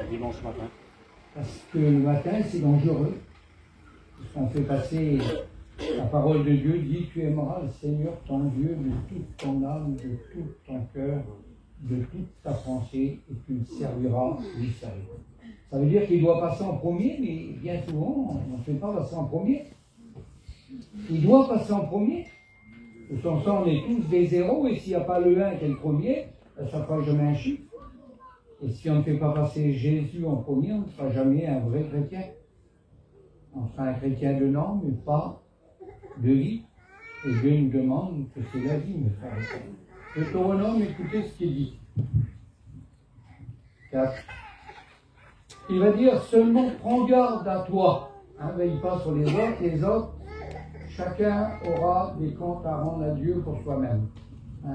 dimanche matin. Parce que le matin, c'est dangereux. Parce qu'on fait passer la parole de Dieu, dit tu aimeras le Seigneur ton Dieu de toute ton âme, de tout ton cœur, de toute ta pensée, et tu le serviras lui seul. Ça veut dire qu'il doit passer en premier, mais bien souvent, on ne fait pas passer en premier. Il doit passer en premier. Sans ça, on est tous des zéros, et s'il n'y a pas le 1 qui est le premier, ça ne fera jamais un chiffre. Et si on ne fait pas passer Jésus en premier, on ne sera jamais un vrai chrétien. On sera un chrétien de nom, mais pas de vie. Et Dieu nous demande que c'est la vie, mes frères et sœurs. Deutéronome, écoutez ce qu'il dit. 4. Il va dire seulement prends garde à toi. Veille pas sur les autres, chacun aura des comptes à rendre à Dieu pour soi-même.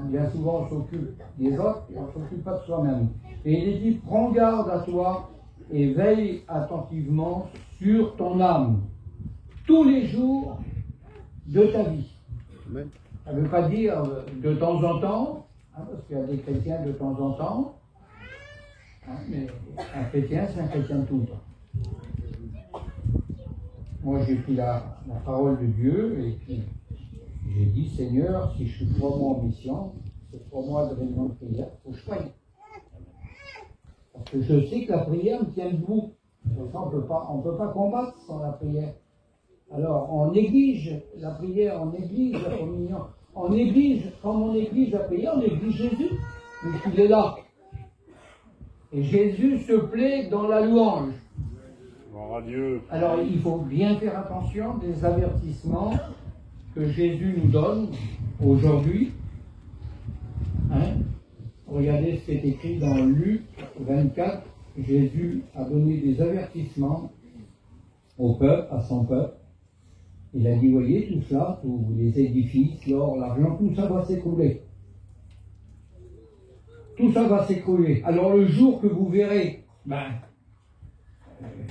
Bien souvent, on s'occupe des autres et on ne s'occupe pas de soi-même. Et il est dit, prends garde à toi et veille attentivement sur ton âme, tous les jours de ta vie. Amen. Ça ne veut pas dire de temps en temps, parce qu'il y a des chrétiens de temps en temps, mais un chrétien, c'est un chrétien de tout le temps. Moi, j'ai pris la parole de Dieu et puis j'ai dit, Seigneur, si je suis 3 mois en mission, c'est 3 mois de réunion de prière, il faut que je prie. Parce que je sais que la prière me tient debout. Ça, on ne peut pas combattre sans la prière. Alors, on néglige la prière, on néglige la communion, on néglige, comme on néglige la prière, on néglige Jésus. Mais il est là. Et Jésus se plaît dans la louange. Gloire à Dieu. Alors, il faut bien faire attention des avertissements que Jésus nous donne aujourd'hui. Regardez ce qui est écrit dans Luc 24. Jésus a donné des avertissements au peuple, à son peuple. Il a dit, voyez, tout ça, tous les édifices, l'or, l'argent, tout ça va s'écrouler. Tout ça va s'écrouler. Alors le jour que vous verrez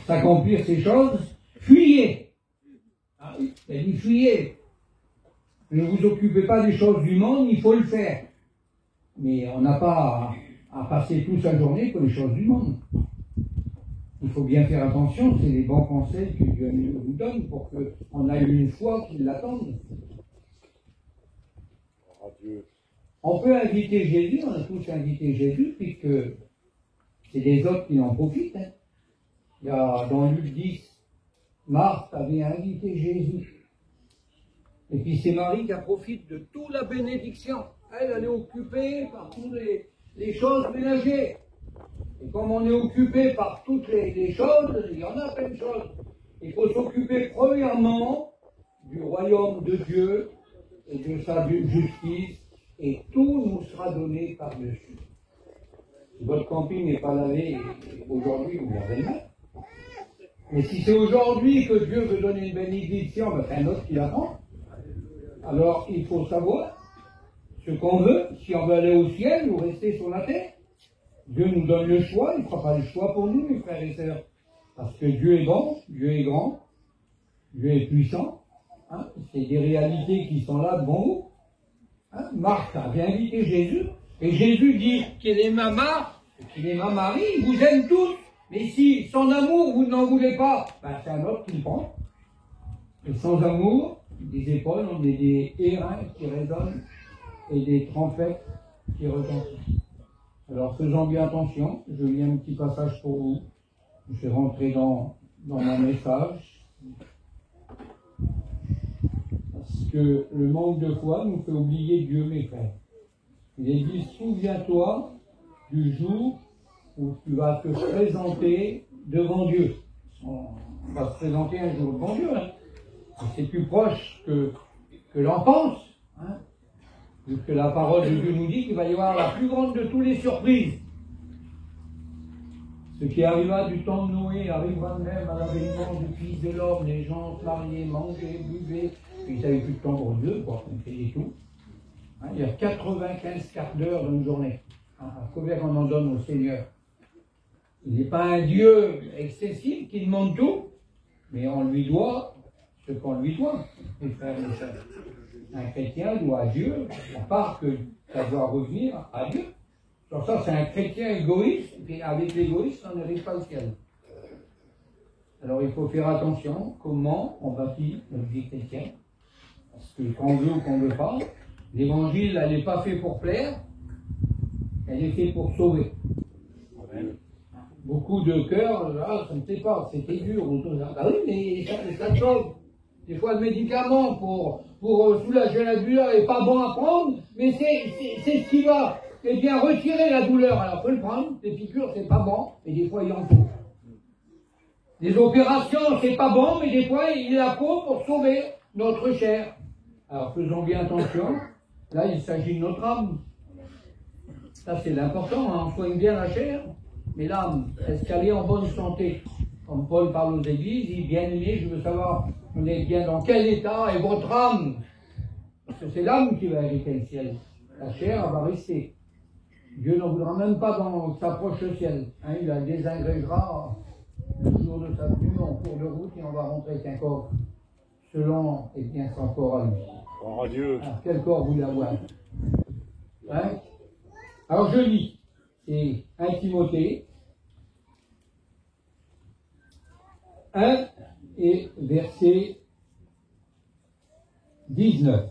s'accomplir ces choses, fuyez. Il a dit, fuyez. Ne vous occupez pas des choses du monde, il faut le faire. Mais on n'a pas à passer toute sa journée pour les choses du monde. Il faut bien faire attention, c'est les bons conseils que Dieu nous donne pour qu'on ait une foi qui l'attende. On peut inviter Jésus, on a tous invité Jésus, puisque c'est les autres qui en profitent. Il y a dans Luc 10, Marthe avait invité Jésus. Et puis c'est Marie qui profite de toute la bénédiction. Elle est occupée par toutes les choses ménagères. Et comme on est occupé par toutes les choses, il y en a plein de choses. Il faut s'occuper premièrement du royaume de Dieu et de sa justice, et tout nous sera donné par-dessus. Si votre camping n'est pas lavé aujourd'hui, vous lavez le matin. Mais si c'est aujourd'hui que Dieu veut donner une bénédiction, c'est un autre qui la prend. Alors il faut savoir ce qu'on veut, si on veut aller au ciel ou rester sur la terre. Dieu nous donne le choix, il ne fera pas le choix pour nous, mes frères et sœurs. Parce que Dieu est bon, Dieu est grand, Dieu est puissant. C'est des réalités qui sont là devant vous. Marthe avait invité Jésus, et Jésus dit qu'il est ma mère, qu'il est ma mari, il vous aime tous. Mais si son amour, vous n'en voulez pas, c'est un autre qui le prend. Et sans amour, des épaules, on est des airains qui résonnent et des trompettes qui retentissent. Alors faisons bien attention, je lis un petit passage pour vous. Je vais rentrer dans mon message. Parce que le manque de foi nous fait oublier Dieu, mes frères. Il est dit, souviens-toi du jour où tu vas te présenter devant Dieu. On va se présenter un jour devant Dieu. C'est plus proche que l'enfance. Puisque la parole de Dieu nous dit qu'il va y avoir la plus grande de toutes les surprises. Ce qui arriva du temps de Noé arrivera même à l'avènement du Fils de l'homme. Les gens se mariaient, mangeaient, buvaient, puis ils n'avaient plus de temps pour Dieu, on faisait tout. Il y a 95 quarts d'heure dans une journée. Combien qu'on en donne au Seigneur? Il n'est pas un Dieu excessif qui demande tout, mais on lui doit ce qu'on lui doit, mes frères et sœurs. Un chrétien doit à Dieu, à part que ça doit revenir à Dieu. Alors ça, c'est un chrétien égoïste, et puis avec l'égoïsme, on n'arrive pas au ciel. Alors il faut faire attention comment on bâtit notre vie chrétienne. Parce que qu'on veut ou qu'on ne veut pas, l'évangile, elle n'est pas fait pour plaire, elle est faite pour sauver. Amen. Beaucoup de cœurs, là, ça ne fait pas, c'était dur. Ah oui, mais ça sauve. Des fois, le médicament pour soulager la douleur n'est pas bon à prendre, mais c'est ce qui va bien retirer la douleur. Alors, il faut le prendre. Les piqûres, c'est pas bon, mais des fois, il en faut. Les opérations, c'est pas bon, mais des fois, il la faut pour sauver notre chair. Alors, faisons bien attention. Là, il s'agit de notre âme. Ça, c'est l'important, hein. On soigne bien la chair, mais l'âme, est-ce qu'elle est en bonne santé? Comme Paul parle aux églises, il dit, bien aimé, je veux savoir, on est bien dans quel état est votre âme? Parce que c'est l'âme qui va hériter le ciel. La chair, elle va rester. Dieu n'en voudra même pas que ça approche le ciel. Hein, il la désingrégera le jour de sa venue en cours de route et on va rentrer avec un corps selon son corps à lui. Gloire à Dieu. Alors, quel corps vous l'avoir? Hein? Alors je lis, c'est 1 Timothée 1 et verset 19.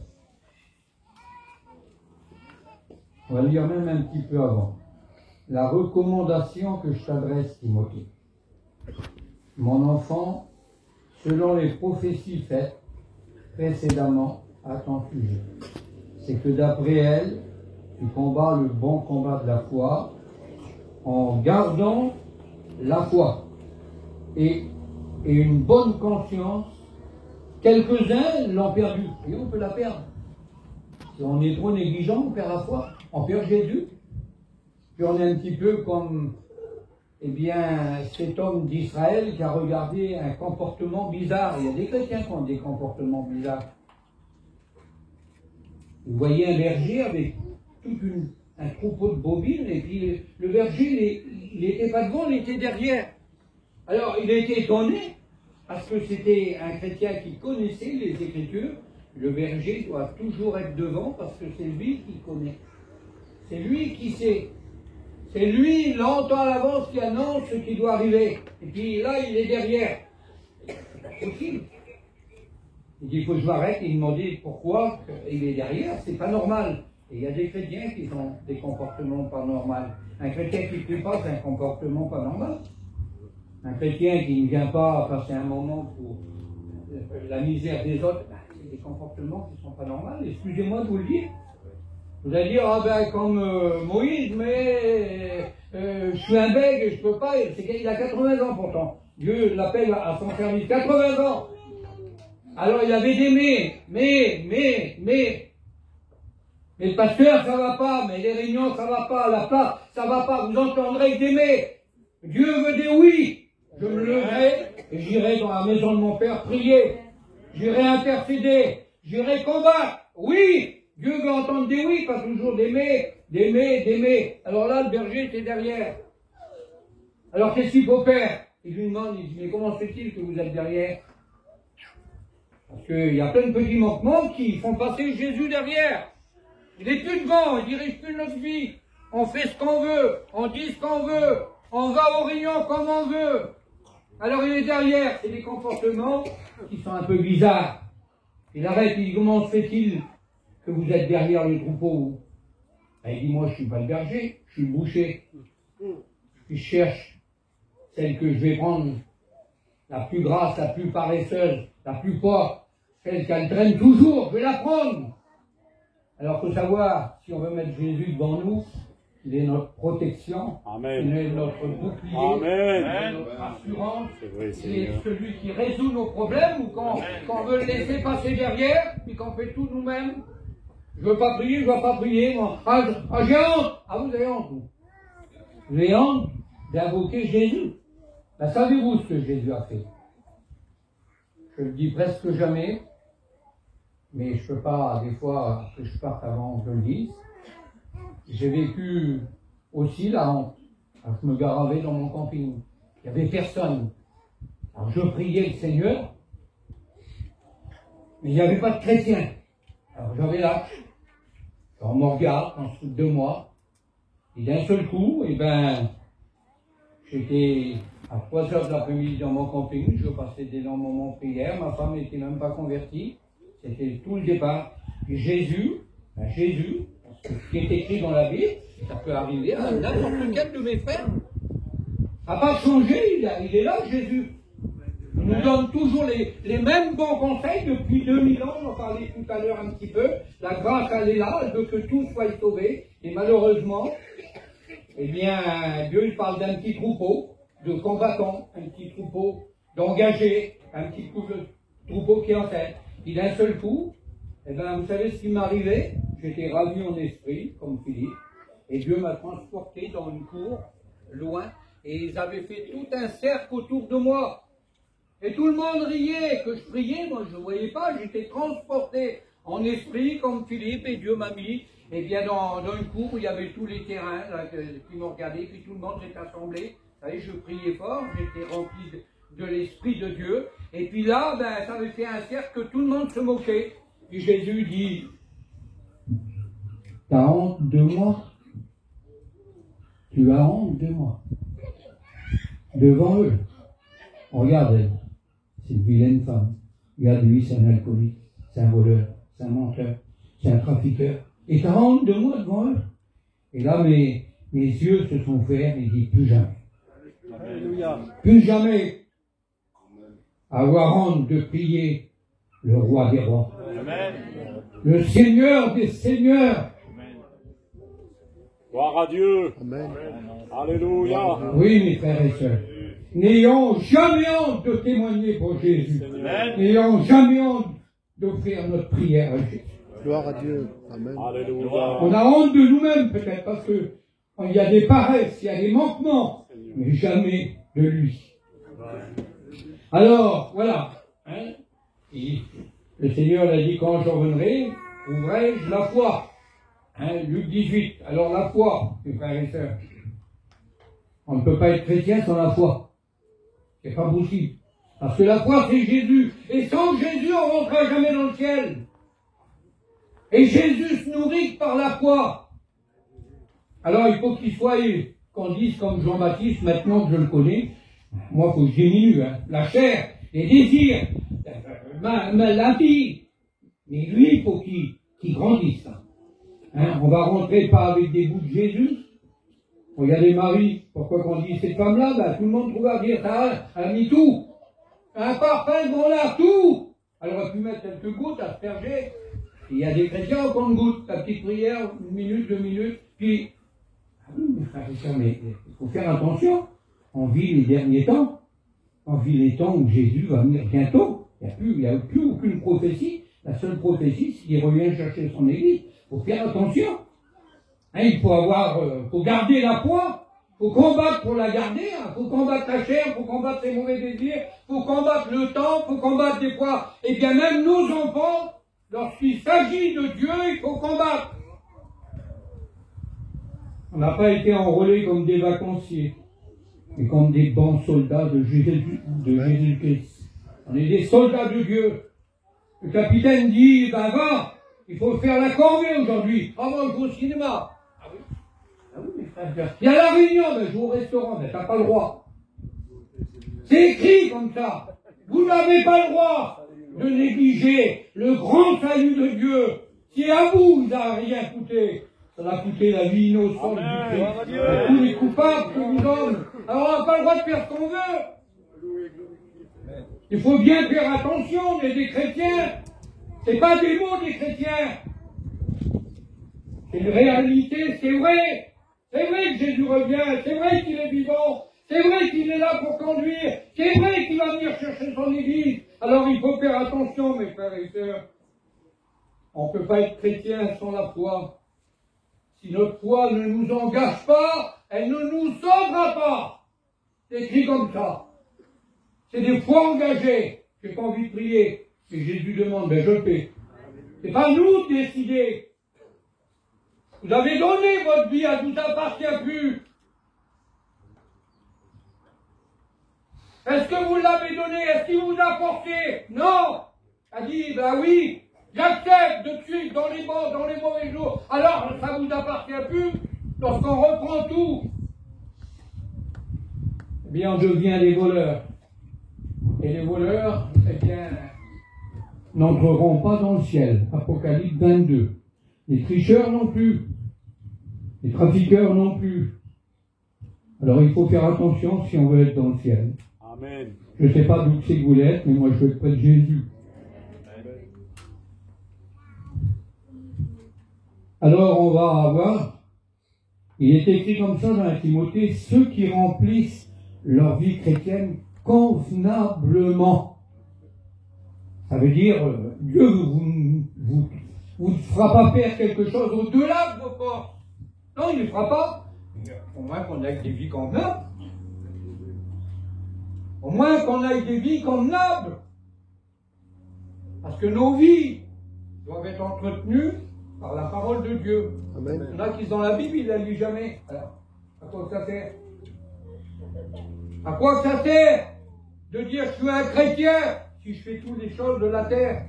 On va lire même un petit peu avant. La recommandation que je t'adresse, Timothée. Mon enfant, selon les prophéties faites précédemment à ton sujet, c'est que d'après elles, tu combats le bon combat de la foi en gardant la foi et une bonne conscience. Quelques-uns l'ont perdu et on peut la perdre. Si on est trop négligent, on perd la foi. On perd Jésus. Puis on est un petit peu comme cet homme d'Israël qui a regardé un comportement bizarre. Il y a des chrétiens qui ont des comportements bizarres. Vous voyez un berger avec tout un troupeau de bovines, et puis le berger, il n'était pas devant, il était derrière. Alors, il a été étonné, parce que c'était un chrétien qui connaissait les Écritures. Le berger doit toujours être devant, parce que c'est lui qui connaît. C'est lui qui sait. C'est lui, il entend à l'avance, qui annonce ce qui doit arriver. Et puis là, il est derrière. C'est pas possible. Il dit, il faut que je m'arrête, et il m'a dit pourquoi il est derrière, c'est pas normal. Et il y a des chrétiens qui ont des comportements pas normaux. Un chrétien qui ne prie pas, c'est un comportement pas normal. Un chrétien qui ne vient pas passer un moment pour la misère des autres, c'est des comportements qui ne sont pas normaux. Excusez-moi de vous le dire. Vous allez dire, comme Moïse, mais je suis un bègue et je ne peux pas. Il a 80 ans pourtant. Dieu l'appelle à son service. 80 ans. Alors il avait des mais le pasteur, ça va pas, mais les réunions, ça va pas, la place, ça va pas, vous entendrez des mais. Dieu veut des oui. Je me leverai et j'irai dans la maison de mon Père prier. J'irai intercéder. J'irai combattre. Oui, Dieu veut entendre des oui, pas toujours des mais. Alors là, le berger était derrière. Alors qu'est-ce qu'il faut faire? Il lui demande, il dit, mais comment se fait-il que vous êtes derrière? Parce qu'il y a plein de petits manquements qui font passer Jésus derrière. Il n'est plus devant, il dirige plus notre vie. On fait ce qu'on veut, on dit ce qu'on veut, on va aux réunions comme on veut. Alors il est derrière, c'est des comportements qui sont un peu bizarres. Il arrête, il dit, comment se fait-il que vous êtes derrière le troupeau? Il dit, moi je suis pas le berger, je suis le boucher. Je cherche celle que je vais prendre, la plus grasse, la plus paresseuse, la plus forte, celle qu'elle traîne toujours, je vais la prendre. Alors, il faut savoir, si on veut mettre Jésus devant nous, il est notre protection, Amen. il est notre bouclier, Amen. il est notre assurance, C'est vrai, il Seigneur. est celui qui résout nos problèmes, ou quand on veut le laisser passer derrière, puis qu'on fait tout nous-mêmes. Je veux pas prier, je veux pas prier, moi. J'ai honte. Ah, vous avez honte, vous. Vous avez honte d'invoquer Jésus. Ben, savez-vous ce que Jésus a fait? Je le dis presque jamais, mais je ne peux pas, des fois, que je parte avant que je le dise. J'ai vécu aussi la honte. Alors, je me garavais dans mon camping. Il n'y avait personne. Alors, je priais le Seigneur, mais il n'y avait pas de chrétien. Alors, j'avais l'âge. On me regarde, on se fout de moi. Et d'un seul coup, j'étais à 3 heures de l'après-midi dans mon camping, je passais des longs moments de prière, ma femme n'était même pas convertie, c'était tout le départ. Et Jésus, ce qui est écrit dans la Bible, ça peut arriver à n'importe lequel de mes frères. Ça n'a pas changé, il est là, Jésus. Il nous donne toujours les mêmes bons conseils depuis 2000 ans, on en parlait tout à l'heure un petit peu. La grâce, elle est là, elle veut que tout soit sauvé. Et malheureusement, Dieu il parle d'un petit troupeau de combattants, un petit troupeau d'engagés, un petit troupeau qui est en tête. Et d'un seul coup, vous savez ce qui m'est arrivé? J'étais ravi en esprit, comme Philippe, et Dieu m'a transporté dans une cour, loin, et ils avaient fait tout un cercle autour de moi. Et tout le monde riait, que je priais, moi je ne voyais pas, j'étais transporté en esprit comme Philippe, et Dieu m'a mis dans une cour où il y avait tous les terrains là, qui m'ont regardé, puis tout le monde s'est assemblé. Vous savez, je priais fort, j'étais rempli de l'Esprit de Dieu. Et puis là, ça avait fait un cercle que tout le monde se moquait. Puis Jésus dit, t'as honte de moi? Tu as honte de moi? Devant eux. Regarde elle, c'est une vilaine femme. Regarde lui, c'est un alcoolique, c'est un voleur, c'est un menteur, c'est un trafiqueur. Et t'as honte de moi devant eux? Et là, mes yeux se sont ouverts et dit plus jamais. Alléluia. Plus jamais avoir honte de prier le roi des rois. Amen. Le Seigneur des seigneurs. Amen. Gloire à Dieu. Amen. Alléluia. Oui, mes frères et sœurs. N'ayons jamais honte de témoigner pour Jésus. N'ayons jamais honte d'offrir notre prière à Jésus. Gloire à Dieu. Amen. Alléluia. On a honte de nous-mêmes peut-être parce que il y a des paresses, il y a des manquements, mais jamais de lui. Alors, voilà. Et le Seigneur l'a dit, quand je reviendrai, ouvrai-je la foi. Luc 18. Alors la foi, mes frères et sœurs. On ne peut pas être chrétien sans la foi. C'est pas possible. Parce que la foi, c'est Jésus. Et sans Jésus, on ne rentrera jamais dans le ciel. Et Jésus se nourrit par la foi. Alors il faut qu'il soit, qu'on dise comme Jean-Baptiste, maintenant que je le connais, moi il faut que je diminue, la chair, les désirs, la vie. Mais lui, il faut qu'il grandisse. On va rentrer pas avec des bouts de Jésus. Regardez Marie, pourquoi qu'on dit cette femme-là, tout le monde trouve à dire ça, elle a mis tout. Un parfum, bon là, tout. Elle aurait pu mettre quelques gouttes, asperger. Il y a des chrétiens au compte-gouttes, la petite prière, 1 minute, 2 minutes, puis... Ah oui, mes frères et sœurs, mais il faut faire attention. On vit les derniers temps. On vit les temps où Jésus va venir bientôt. Il n'y a plus aucune prophétie. La seule prophétie, c'est qu'il revient chercher son église. Il faut faire attention. Il faut garder la foi. Il faut combattre pour la garder. Il faut combattre la chair, il faut combattre les mauvais désirs, il faut combattre le temps, il faut combattre des fois. Et bien même nos enfants, lorsqu'il s'agit de Dieu, il faut combattre. On n'a pas été enrôlés comme des vacanciers, mais comme des bons soldats de Jésus-Christ. On est des soldats de Dieu. Le capitaine dit, va, il faut faire la corvée aujourd'hui. Ah moi, je vais au cinéma. Ah oui, mes frères. Il y a la réunion, je vais au restaurant, mais t'as pas le droit. C'est écrit comme ça. Vous n'avez pas le droit de négliger le grand salut de Dieu. Si à vous, il n'a rien coûté. Ça a coûté la vie innocente du Christ. Tous les coupables que nous donne. Alors on n'a pas le droit de faire ce qu'on veut. Il faut bien faire attention, on est des chrétiens. C'est pas des mots des chrétiens. C'est une réalité, c'est vrai. C'est vrai que Jésus revient, c'est vrai qu'il est vivant, c'est vrai qu'il est là pour conduire, c'est vrai qu'il va venir chercher son église. Alors il faut faire attention, mes frères et sœurs. On ne peut pas être chrétien sans la foi. Si notre foi ne nous engage pas, elle ne nous sauvera pas. C'est écrit comme ça. C'est des foi engagées. J'ai pas envie de prier. Et Jésus demande, je le fais. C'est pas nous de décider. Vous avez donné votre vie, elle ne vous appartient plus. Est-ce que vous l'avez donné? Est-ce qu'il vous a porté? Non. Elle dit, oui, j'accepte de suite dans les bons, dans les mauvais jours. Alors, ça vous appartient plus. lorsqu'on reprend tout, eh bien, on devient des voleurs. Et les voleurs, eh bien, n'entreront pas dans le ciel. Apocalypse 22. Les tricheurs non plus. Les trafiqueurs non plus. Alors il faut faire attention si on veut être dans le ciel. Amen. Je ne sais pas d'où c'est que vous l'êtes, mais moi je veux être près de Jésus. Alors on va avoir, il est écrit comme ça dans la Timothée, ceux qui remplissent leur vie chrétienne convenablement. Ça veut dire, Dieu vous fera pas faire quelque chose au-delà de vos forces. Non, il ne le fera pas. Au moins qu'on ait des vies convenables. Au moins qu'on ait des vies convenables. Parce que nos vies doivent être entretenues par la parole de Dieu. Amen. Il y en a qui sont dans la Bible, ils ne la lisent jamais. Alors, à quoi ça sert? À quoi ça sert de dire je suis un chrétien si je fais toutes les choses de la terre?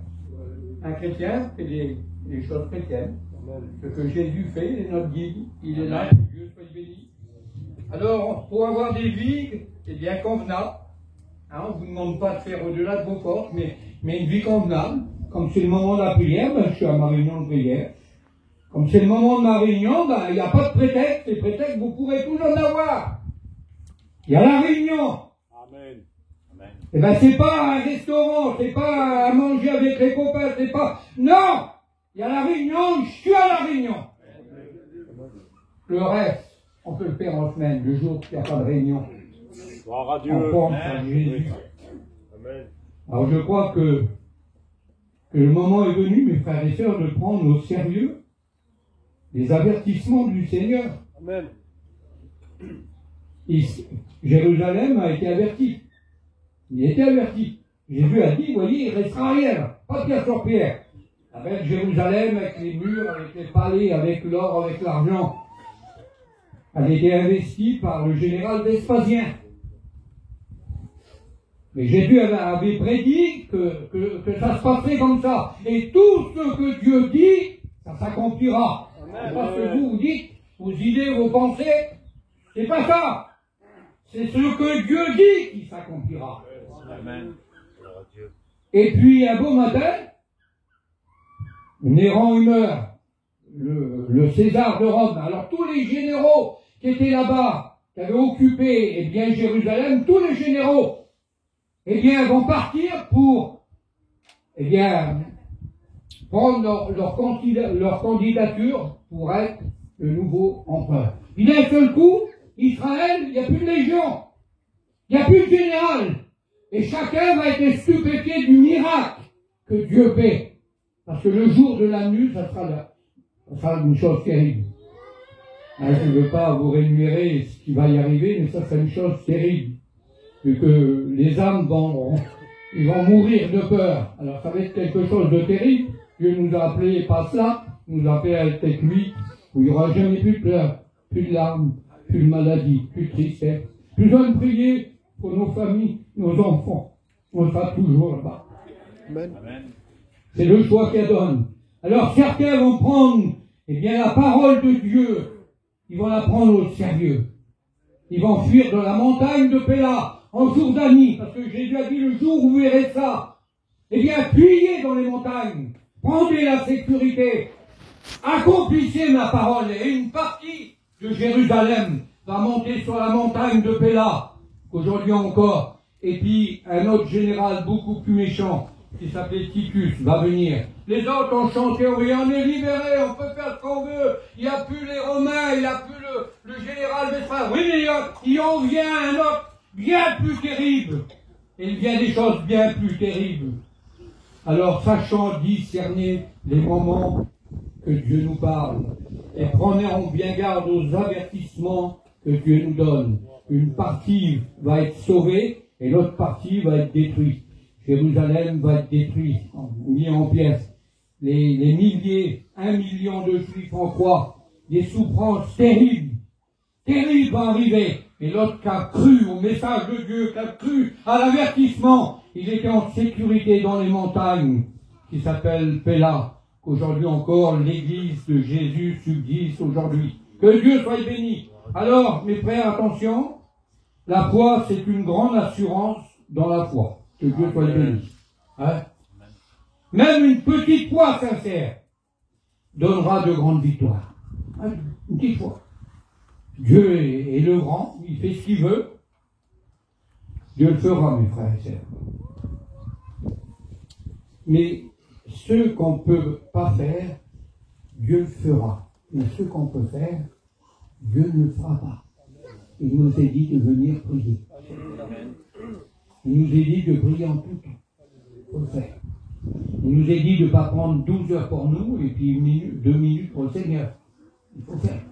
Un chrétien fait les choses chrétiennes. Ce que Jésus fait, il est notre guide, il est là, que Dieu soit béni. Alors, pour avoir des vies, c'est bien convenable. Hein, on ne vous demande pas de faire au-delà de vos forces, mais une vie convenable. Comme c'est le moment de la prière, ben, je suis à ma réunion de prière. Comme c'est le moment de ma réunion, ben, il n'y a pas de prétexte. Les prétextes, vous pourrez toujours en avoir. Il y a la réunion. Amen. Amen. Eh ben, c'est pas un restaurant, c'est pas à manger avec les copains, c'est pas... Non! Il y a la réunion, je suis à la réunion. Le reste, on peut le faire en semaine, le jour qu'il n'y a pas de réunion. Gloire à Dieu. On pense à Jésus. Amen. Alors je crois que le moment est venu, mes frères et sœurs, de prendre au sérieux les avertissements du Seigneur. Amen. Jérusalem a été averti. Il a été averti. Jésus a dit, voyez, il restera rien, pas de pierre sur pierre. Avec Jérusalem, avec les murs, avec les palais, avec l'or, avec l'argent. Elle a été investie par le général Vespasien. Mais Jésus avait prédit que ça se passerait comme ça. Et tout ce que Dieu dit, ça s'accomplira. C'est pas ce que vous dites, vos idées, vos pensées. C'est pas ça. C'est ce que Dieu dit qui s'accomplira. Amen. Et puis, un beau matin, Néron il meurt, le César de Rome. Alors tous les généraux qui étaient là-bas, qui avaient occupé eh bien, Jérusalem, tous les généraux, eh bien, vont partir pour eh bien, prendre leur candidature pour être le nouveau empereur. Puis d'un seul coup, Israël, il n'y a plus de légion, il n'y a plus de général, et chacun va être stupéfié du miracle que Dieu fait. Parce que le jour de la nuit, ça sera une chose terrible. Hein, je ne veux pas vous rémunérer ce qui va y arriver, mais ça sera une chose terrible. Vu que les âmes vont mourir de peur. Alors ça va être quelque chose de terrible. Dieu nous a appelés, pas cela, nous a appelés à être avec lui, où il n'y aura jamais plus de pleurs, plus de larmes, plus de maladies, plus de tristesse. Plus besoin de prier pour nos familles, nos enfants. On sera toujours là-bas. Amen. C'est le choix qu'elle donne. Alors certains vont prendre, eh bien, la parole de Dieu, ils vont la prendre au sérieux. Ils vont fuir dans la montagne de Péla, en Jourdanie, parce que Jésus a dit le jour où vous verrez ça, eh bien, fuyez dans les montagnes, prenez la sécurité, accomplissez ma parole, et une partie de Jérusalem va monter sur la montagne de Péla, aujourd'hui encore, et puis un autre général beaucoup plus méchant, qui s'appelait Titus, va venir. Les autres ont chanté, oui, on est libérés, on peut faire ce qu'on veut, il n'y a plus les Romains, il n'y a plus le général Vespasien. Oui, mais il en vient un autre bien plus terrible. Et il vient des choses bien plus terribles. Alors, sachant discerner les moments que Dieu nous parle, et prenons bien garde aux avertissements que Dieu nous donne. Une partie va être sauvée, et l'autre partie va être détruite. Jérusalem va être détruite, mis en pièces. Les milliers, 1 million de Juifs en croix, des souffrances terribles vont arriver. Et l'autre qui a cru au message de Dieu, qui a cru à l'avertissement, il était en sécurité dans les montagnes, qui s'appelle Péla. Aujourd'hui encore, l'église de Jésus subsiste aujourd'hui. Que Dieu soit béni. Alors, mes frères, attention, la foi, c'est une grande assurance dans la foi. Que Dieu soit béni. Hein? Même une petite foi sincère donnera de grandes victoires. Hein? Une petite foi. Dieu est le grand, il fait ce qu'il veut. Dieu le fera, mes frères et sœurs. Mais ce qu'on ne peut pas faire, Dieu le fera. Mais ce qu'on peut faire, Dieu ne le fera pas. Il nous a dit de venir prier. Il nous a dit de prier en tout temps. Il faut le faire. Il nous a dit de ne pas prendre 12 heures pour nous et puis 2 minutes pour le Seigneur. Il faut faire.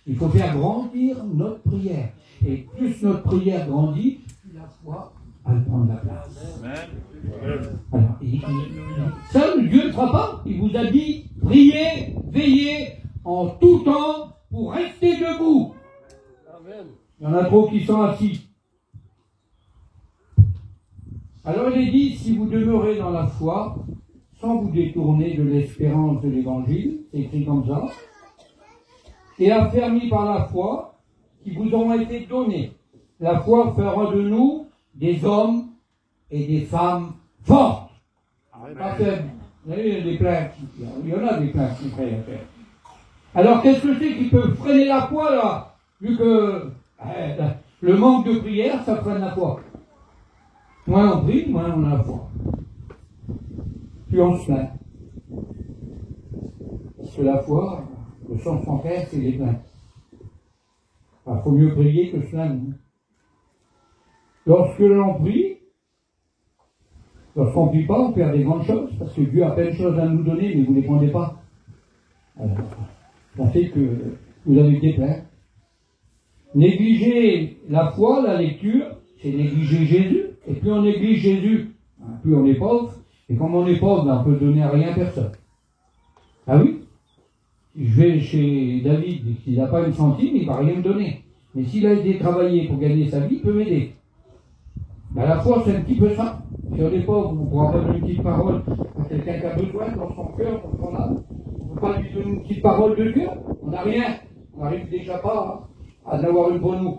Il faut faire grandir notre prière. Et plus notre prière grandit, plus la foi va prendre la place. Alors, seul Dieu ne fera pas. Il vous a dit, priez, veillez en tout temps pour rester debout. Il y en a trop qui sont assis. Alors il est dit, si vous demeurez dans la foi, sans vous détourner de l'espérance de l'évangile, c'est écrit comme ça, et affermis par la foi qui vous ont été donnés. La foi fera de nous des hommes et des femmes fortes. Pas faibles. Vous savez, il y a des plaintes. Il y en a des plaintes, mes frères et sœurs. Alors qu'est-ce que c'est qui peut freiner la foi, là? Vu que le manque de prière, ça freine la foi. Moins on prie, moins on a la foi. Plus on se plaint. Parce que la foi, le sens contraire, c'est les plaintes. Il faut mieux prier que se plaindre. Lorsque l'on prie, lorsqu'on ne prie pas, on perd des grandes choses, parce que Dieu a plein de choses à nous donner, mais vous ne les prenez pas. Alors, ça fait que vous avez des plaintes. Négliger la foi, la lecture, c'est négliger Jésus. Et plus on néglige Jésus, plus on est pauvre. Et comme on est pauvre, on peut donner à rien à personne. Ah oui? Je vais chez David, et s'il n'a pas une centime, il ne va rien me donner. Mais s'il a été travaillé pour gagner sa vie, il peut m'aider. Ben, la foi, c'est un petit peu ça. Si on est pauvre, on ne pourra pas donner une petite parole à quelqu'un qui a besoin dans son cœur, dans son âme. On ne peut pas lui donner une petite parole de cœur. On n'a rien. On n'arrive déjà pas à en avoir une pour nous.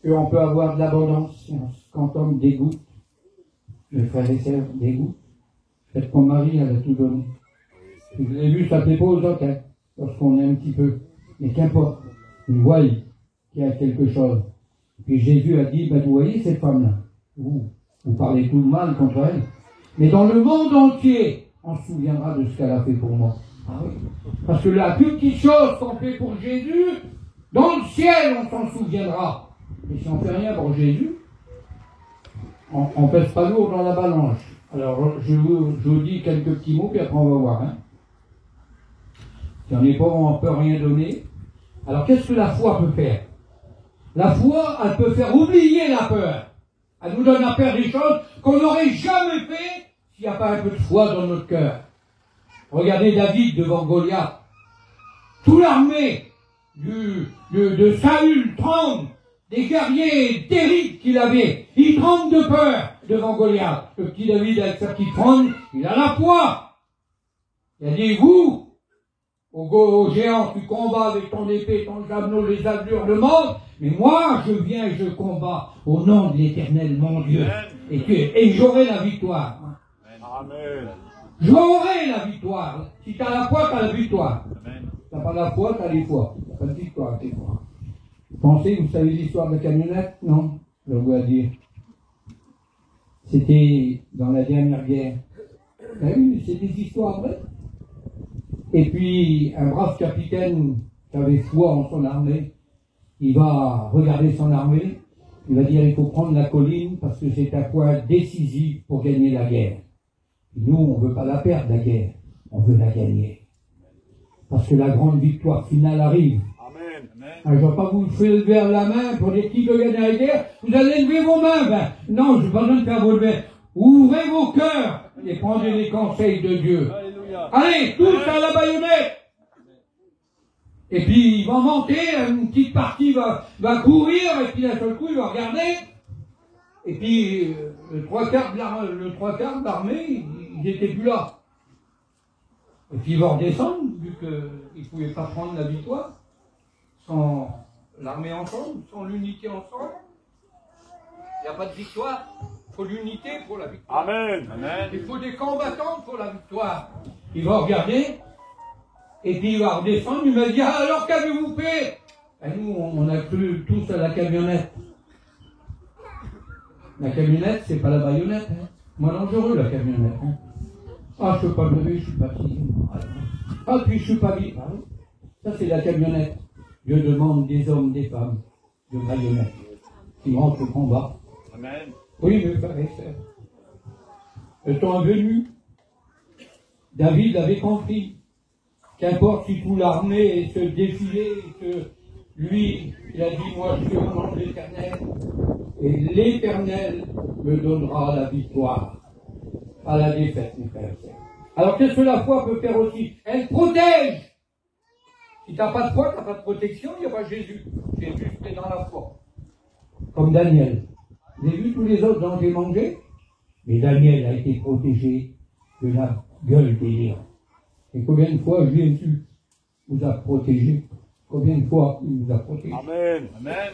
Et on peut avoir de l'abondance si on se contente des gouttes. Les frères et sœurs, des gouttes. Faites comme Marie, elle a tout donné. Vous l'avez vu, ça ne plaît pas aux autres, hein, lorsqu'on est un petit peu. Mais qu'importe, ils voient qu'il y a quelque chose. Puis Jésus a dit, ben, vous voyez cette femme-là, vous parlez tout le mal contre elle, mais dans le monde entier, on se souviendra de ce qu'elle a fait pour moi. Ah oui. Parce que la plus petite chose qu'on fait pour Jésus, dans le ciel, on s'en souviendra. Et si on ne fait rien pour Jésus, on ne pèse pas lourd dans la balance. Alors, je vous dis quelques petits mots, puis après on va voir. Hein. Si on n'est pas, on ne peut rien donner. Alors, qu'est-ce que la foi peut faire? La foi, elle peut faire oublier la peur. Elle nous donne la peur des choses qu'on n'aurait jamais fait s'il n'y a pas un peu de foi dans notre cœur. Regardez David devant Goliath. Toute l'armée de Saül tremble. Des guerriers terribles qu'il avait. Il tremble de peur devant Goliath. Le petit David, avec sa petite tremble, il a la foi. Il a dit, vous, au géant, tu combats avec ton épée, ton javelot, les allures de mort, mais moi, je viens et je combats au nom de l'Éternel, mon Dieu. Et j'aurai la victoire. Amen. J'aurai la victoire. Si tu as la foi, tu as la victoire. Si tu n'as pas la foi, tu as les foi. Tu n'as pas de victoire, tu as foi. Pensez, vous savez l'histoire de la camionnette? Non, je dois dire. C'était dans la dernière guerre. Oui, c'est des histoires vraies. Et puis, un brave capitaine qui avait foi en son armée, il va regarder son armée, il va dire il faut prendre la colline parce que c'est un point décisif pour gagner la guerre. Et nous, on ne veut pas la perdre, la guerre. On veut la gagner. Parce que la grande victoire finale arrive. Je ne vais pas vous faire lever la main pour dire qui veut gagner la guerre. Vous allez lever vos mains. Ben, non, je n'ai pas besoin de faire vos lever. Ouvrez vos cœurs et prenez les conseils de Dieu. Alléluia. Allez, tous à la baïonnette. Et puis, il va monter, une petite partie va courir, et puis d'un seul coup, il va regarder. Et puis, le trois quarts de l'armée, ils n'étaient plus là. Et puis il va redescendre, vu qu'il ne pouvait pas prendre la victoire, sans l'armée ensemble, sans l'unité ensemble. Il n'y a pas de victoire. Il faut l'unité pour la victoire. Amen. Amen. Il faut des combattants pour la victoire. Il va regarder, et puis il va redescendre, il m'a dit, ah, alors qu'avez-vous fait? Et nous, on a cru tous à la camionnette. La camionnette, c'est pas la baïonnette. Hein. Moi, dangereux, la camionnette. Hein. Ah, je peux pas me lever, je suis fatigué. Ah, puis je suis pas vite. Ah, ça, c'est la camionnette. Dieu demande des hommes, des femmes, de baïonnettes, qui rentrent au combat. Amen. Oui, mes frères et sœurs. Le temps est venu. David avait compris qu'importe si toute l'armée se défilait, que lui, il a dit, moi je suis au nom de l'Éternel, et l'Éternel me donnera la victoire, pas la défaite, mes frères et sœurs. Alors qu'est-ce que la foi peut faire aussi? Elle protège. Si tu n'as pas de foi, tu n'as pas de protection, il n'y a pas Jésus. Jésus, c'est dans la foi. Comme Daniel. Vous avez vu tous les autres ont été mangés? Mais Daniel a été protégé de la gueule des lions. Et combien de fois Jésus vous a protégé? Combien de fois il vous a protégé? Amen. Amen.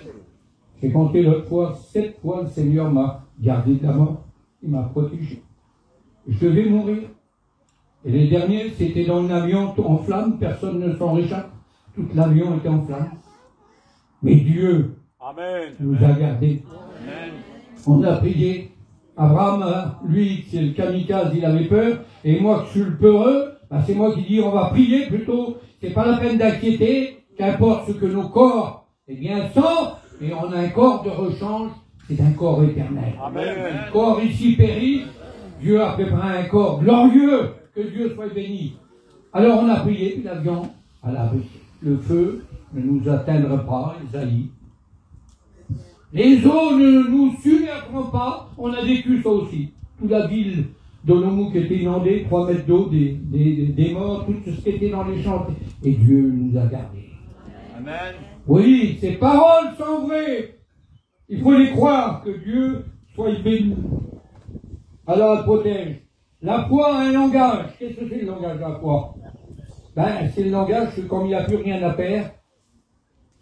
J'ai compté l'autre fois, 7 fois le Seigneur m'a gardé de la mort. Il m'a protégé. Je devais mourir. Et les derniers, c'était dans un avion en flammes, personne ne s'en réchappe. Tout l'avion était en flammes. Mais Dieu Amen. nous a gardés. Amen. On a prié. Abraham, lui, c'est le kamikaze, il avait peur. Et moi, je suis le peureux, ben c'est moi qui dis, on va prier plutôt. C'est pas la peine d'inquiéter, qu'importe ce que nos corps, eh bien, sont. Et on a un corps de rechange, c'est un corps éternel. Amen. Le corps ici périt, Dieu a préparé un corps glorieux, que Dieu soit béni. Alors on a prié, puis l'avion à l'abri. Le feu ne nous atteindra pas, Isaïe. Les eaux ne nous submergeront pas, on a vécu ça aussi. Toute la ville d'Olomouc était inondée, 3 mètres d'eau, des morts, tout ce qui était dans les champs. Et Dieu nous a gardés. Amen. Oui, ces paroles sont vraies. Il faut les croire, que Dieu soit béni. Alors elle protège. La foi a un langage. Qu'est-ce que c'est le langage de la foi? Ben, c'est le langage que comme il n'y a plus rien à faire,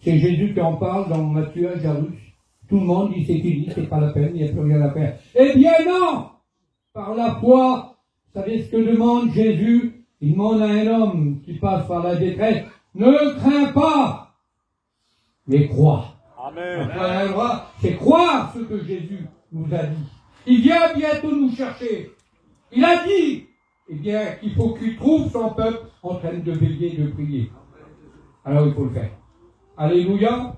c'est Jésus qui en parle dans Matthieu, Jarus. Tout le monde dit c'est fini, c'est pas la peine, il n'y a plus rien à faire. Eh bien non! Par la foi, vous savez ce que demande Jésus? Il demande à un homme qui passe par la détresse, ne crains pas, mais crois. Amen. La foi, c'est croire ce que Jésus nous a dit. Il vient bientôt nous chercher. Il a dit, eh bien, qu'il faut qu'il trouve son peuple en train de veiller, de prier. Alors il faut le faire. Alléluia.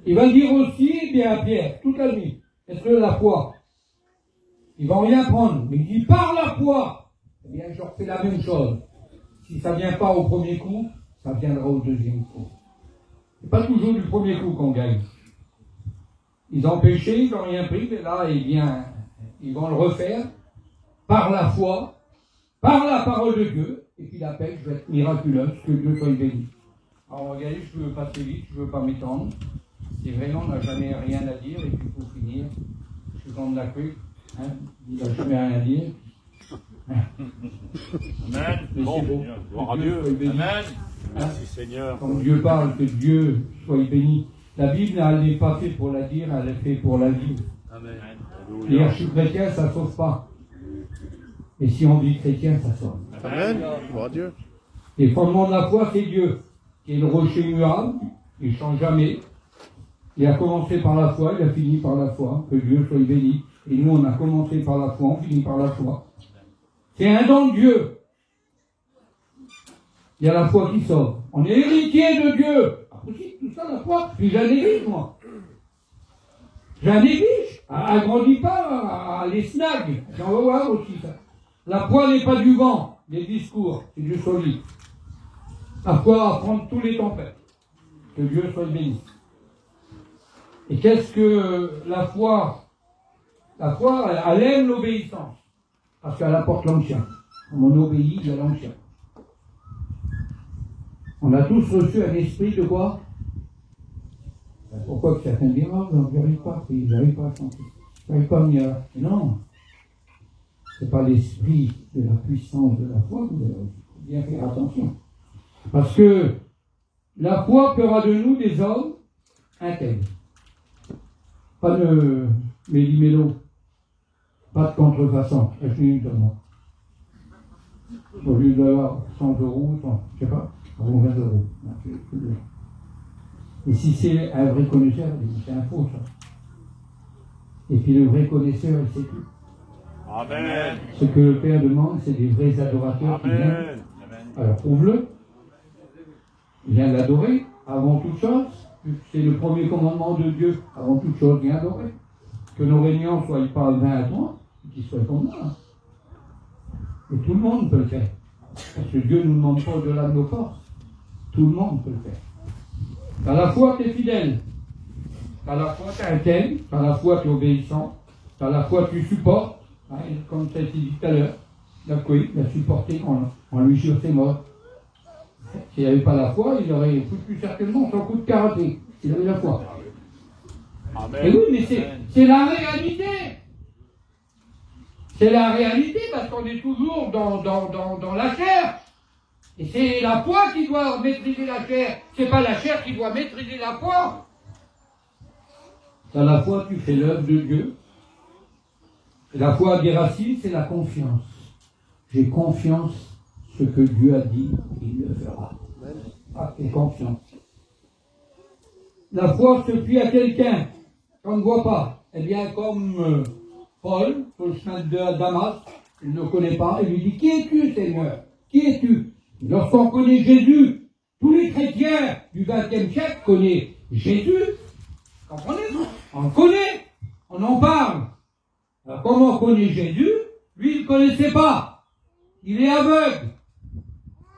Il va dire aussi, eh bien, à Pierre, toute la nuit, est-ce que la foi, ils vont rien prendre, mais il dit, par la foi, eh bien, je refais la même chose. Si ça vient pas au premier coup, ça viendra au deuxième coup. C'est pas toujours du premier coup qu'on gagne. Ils ont péché, ils n'ont rien pris, mais là, eh bien, ils vont le refaire par la foi, par la parole de Dieu, et puis la paix va être miraculeuse, que Dieu soit béni. Alors regardez, je veux passer vite, je veux pas m'étendre. C'est vrai, on n'a jamais rien à dire, et puis pour finir, je suis comme la crue, hein, il n'a jamais rien à dire. Amen. Mais Bon, c'est beau. bien. Gloire à Que Dieu. soit béni. Amen. Merci Seigneur. Quand Dieu parle, que Dieu soit béni. La Bible, elle n'est pas faite pour la dire, elle est faite pour la vivre. Amen. Dire je suis chrétien, ça ne sauve pas. Et si on vit chrétien, ça sauve. Amen. Gloire à Dieu. Les fondements de la foi, c'est Dieu, qui est le rocher immuable, il ne change jamais. Il a commencé par la foi, il a fini par la foi, que Dieu soit béni. Et nous, on a commencé par la foi, on finit par la foi. C'est un don de Dieu. Il y a la foi qui sauve. On est héritier de Dieu. Après, tout ça, la foi, puis j'ai un néglige, moi. J'ai un néglige. Elle grandit pas, les snags. J'en veux voir aussi ça. La foi n'est pas du vent, les discours, c'est du solide. La foi affronte tous les tempêtes. Que Dieu soit béni. Et qu'est-ce que la foi? La foi, elle aime l'obéissance. Parce qu'elle apporte l'onction. On obéit, il y a l'onction. On a tous reçu un esprit de quoi? Pourquoi que certains disent, oh, j'n'y arrive pas à chanter, j'arrive pas à chanter, j'arrive pas à venir là. Mais non. c'est pas l'esprit de la puissance de la foi, vous devez bien faire attention. Parce que la foi fera de nous des hommes intègres. Pas de méli-mélo, pas de contrefaçon, moi. Au lieu d'avoir 100 euros, 100, je sais pas, 20 euros. Et si c'est un vrai connaisseur, c'est un faux, ça. Et puis le vrai connaisseur, il sait tout. Amen. Ce que le Père demande, c'est des vrais adorateurs qui viennent. Amen. Alors prouve-le. Viens l'adorer avant toute chose. C'est le premier commandement de Dieu. Avant toute chose, viens adorer. Que nos réunions ne soient pas 20 à 30, qu'ils soient comme ça. Et tout le monde peut le faire. Parce que Dieu ne nous demande pas au-delà de nos forces. Tout le monde peut le faire. Qu'à la fois tu es fidèle, qu'à la fois tu es intègre, qu'à la fois tu es obéissant, qu'à la fois tu supportes, hein, comme ça a été dit tout à l'heure. Il a supporté en lui jure ses morts. S'il n'avait pas la foi, il aurait foutu certainement son coup de karaté. Il avait la foi. Amen. Et oui, mais c'est la réalité. C'est la réalité parce qu'on est toujours dans la chair. Et c'est la foi qui doit maîtriser la chair. C'est pas la chair qui doit maîtriser la foi. Dans la foi, tu fais l'œuvre de Dieu. Et la foi des racines, c'est la confiance. J'ai confiance ce que Dieu a dit, il le fera. Ah, fais confiance. La foi se fie à quelqu'un qu'on ne voit pas. Eh bien, comme Paul, sur le chemin de Damas, il ne connaît pas, il lui dit, qui es-tu, Seigneur? Qui es-tu? Lorsqu'on connaît Jésus, tous les chrétiens du XXe siècle connaissent Jésus. Comprenez-vous? On le connaît, on en parle. Alors, comment on connaît Jésus? Lui, il ne connaissait pas. Il est aveugle.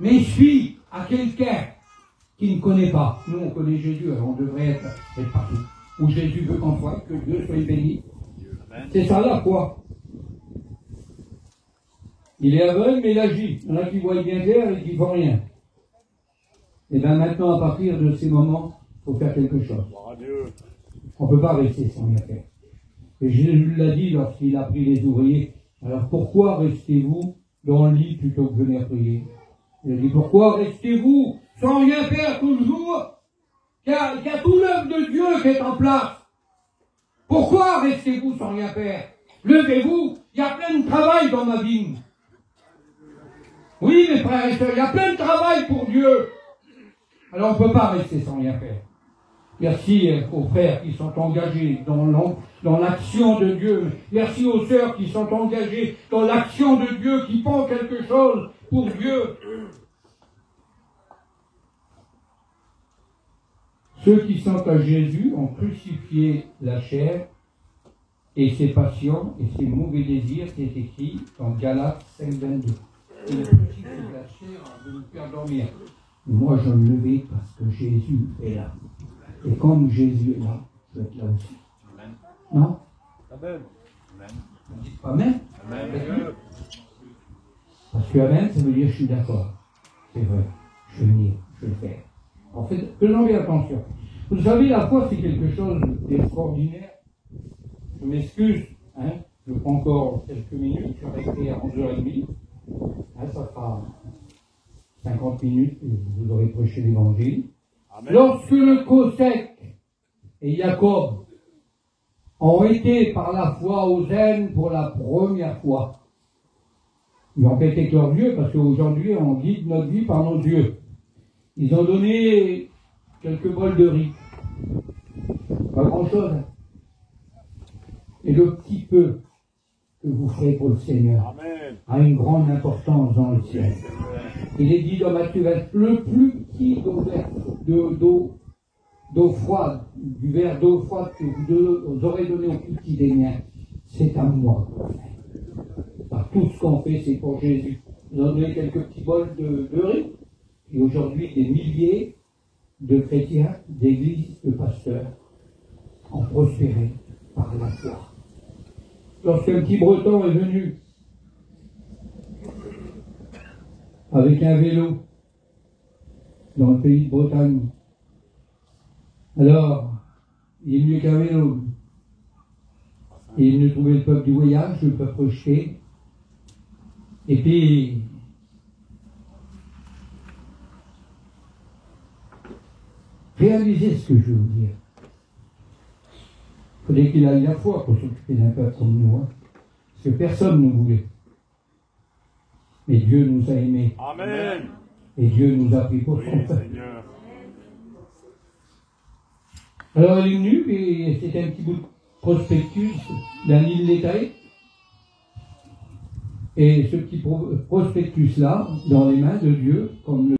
Mais il suit à quelqu'un qui ne connaît pas. Nous, on connaît Jésus, alors on devrait être partout. Où Jésus veut qu'on soit, que Dieu soit béni. C'est ça la foi. Il est aveugle, mais il agit. Il y en a qui voient bien clair et qui ne font rien. Et bien maintenant, à partir de ces moments, il faut faire quelque chose. On ne peut pas rester sans rien faire. Et Jésus l'a dit lorsqu'il a pris les ouvriers. Alors pourquoi restez-vous dans le lit plutôt que venir prier? Il a dit, pourquoi restez-vous sans rien faire tout le jour? Il y a tout l'œuvre de Dieu qui est en place. Pourquoi restez-vous sans rien faire? Levez-vous, il y a plein de travail dans ma vigne. Oui, mes frères et sœurs, il y a plein de travail pour Dieu. Alors on ne peut pas rester sans rien faire. Merci aux frères qui sont engagés dans l'action de Dieu. Merci aux sœurs qui sont engagées dans l'action de Dieu, qui font quelque chose pour Dieu. Ceux qui sont à Jésus ont crucifié la chair et ses passions et ses mauvais désirs, c'est écrit dans Galates 5:22. Il crucifie la chair de nous faire dormir. Moi, je me levais parce que Jésus est là. Et comme Jésus est là, je vais être là aussi. Amen. Non? Amen. Vous dites pas Amen? Amen. Parce que Amen, ça veut dire je suis d'accord. C'est vrai. Je vais venir, je vais le faire. En fait, faisons bien attention. Vous savez, la foi, c'est quelque chose d'extraordinaire. Je m'excuse, hein, je prends encore quelques minutes, je vais écrire à 11h30. Hein, ça fera 50 minutes que vous aurez prêché l'évangile. Amen. Lorsque le Cosec et Jacob ont été par la foi aux Aisnes pour la première fois, ils ont pété que leurs yeux, parce qu'aujourd'hui on guide notre vie par nos yeux. Ils ont donné quelques bols de riz. Pas grand chose. Et le petit peu que vous ferez pour le Seigneur Amen. A une grande importance dans le ciel. Il est dit dans Matthieu, le plus petit d'eau froide, du verre d'eau froide que vous aurez donné au plus petit des miens, c'est à moi. Par tout ce qu'on fait, c'est pour Jésus. Nous avons donné quelques petits bols de riz, et aujourd'hui, des milliers de chrétiens, d'églises, de pasteurs ont prospéré par la foi. Lorsqu'un petit breton est venu avec un vélo dans le pays de Bretagne, alors il est mieux qu'un vélo. Et il ne trouvait le peuple du voyage, le peuple rejeté, Et puis, réalisez ce que je veux vous dire. Il faudrait qu'il aille la foi pour s'occuper d'un peuple comme nous. Hein. Parce que personne ne voulait. Mais Dieu nous a aimés. Amen. Et Dieu nous a pris pour Oui, son peuple. Seigneur. Alors elle est venue et c'était un petit bout de prospectus d'un île Létaï. Et ce petit prospectus-là, dans les mains de Dieu, comme le